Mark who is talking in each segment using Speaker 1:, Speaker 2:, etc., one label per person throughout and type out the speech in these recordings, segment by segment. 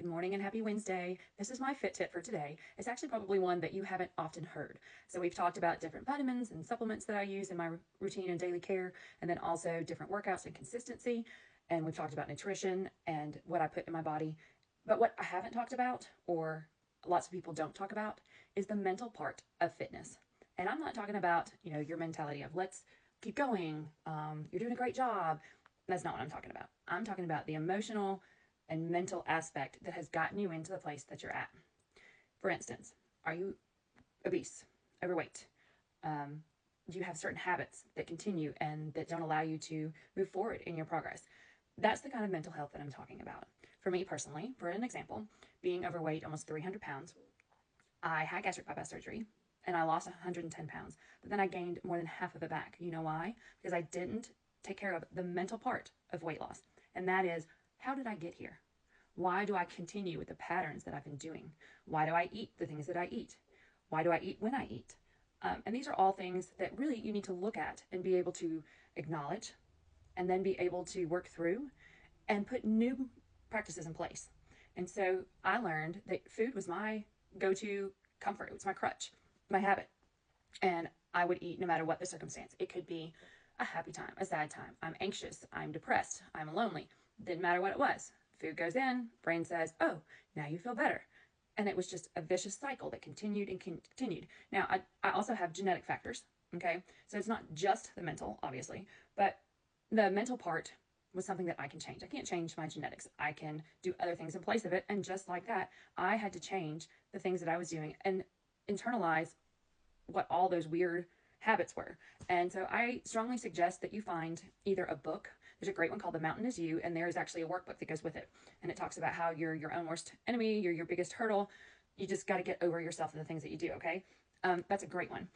Speaker 1: Good morning and happy Wednesday. This is my fit tip for today. It's actually probably one that you haven't often heard. So we've talked about different vitamins and supplements that I use in my routine and daily care, and then also different workouts and consistency. And we've talked about nutrition and what I put in my body. But what I haven't talked about, or lots of people don't talk about, is the mental part of fitness. And I'm not talking about, your mentality of let's keep going, you're doing a great job. That's not what I'm talking about. I'm talking about the emotional and mental aspect that has gotten you into the place that you're at. For instance, are you obese, overweight? Do you have certain habits that continue and that don't allow you to move forward in your progress? That's the kind of mental health that I'm talking about. For me personally, for an example, being overweight, almost 300 pounds, I had gastric bypass surgery and I lost 110 pounds, but then I gained more than half of it back. You know why? Because I didn't take care of the mental part of weight loss. And that is, how did I get here? Why do I continue with the patterns that I've been doing? Why do I eat the things that I eat? Why do I eat when I eat? And these are all things that really you need to look at and be able to acknowledge and then be able to work through and put new practices in place. And so I learned that food was my go-to comfort. It was my crutch, my habit. And I would eat no matter what the circumstance. It could be a happy time, a sad time. I'm anxious, I'm depressed, I'm lonely. Didn't matter what it was. Food goes in, brain says, oh, now you feel better. And it was just a vicious cycle that continued and continued. Now, I also have genetic factors, okay? So it's not just the mental, obviously, but the mental part was something that I can change. I can't change my genetics. I can do other things in place of it. And just like that, I had to change the things that I was doing and internalize what all those weird habits were. And so I strongly suggest that you find either a book. There's a great one called The Mountain Is You, and there is actually a workbook that goes with it. And it talks about how you're your own worst enemy, you're your biggest hurdle. You just got to get over yourself and the things that you do, okay? That's a great one.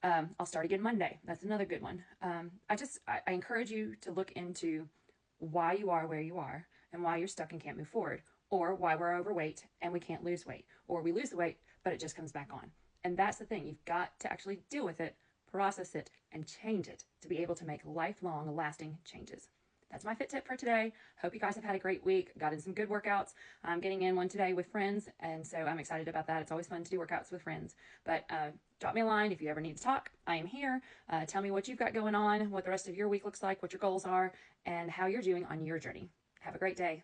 Speaker 1: I'll Start Again Monday. That's another good one. I encourage you to look into why you are where you are and why you're stuck and can't move forward, or why we're overweight and we can't lose weight, or we lose the weight, but it just comes back on. And that's the thing. You've got to actually deal with it, process it, and change it to be able to make lifelong, lasting changes. That's my fit tip for today. Hope you guys have had a great week. Got in some good workouts. I'm getting in one today with friends, and so I'm excited about that. It's always fun to do workouts with friends. But drop me a line if you ever need to talk. I am here. Tell me what you've got going on, what the rest of your week looks like, what your goals are, and how you're doing on your journey. Have a great day.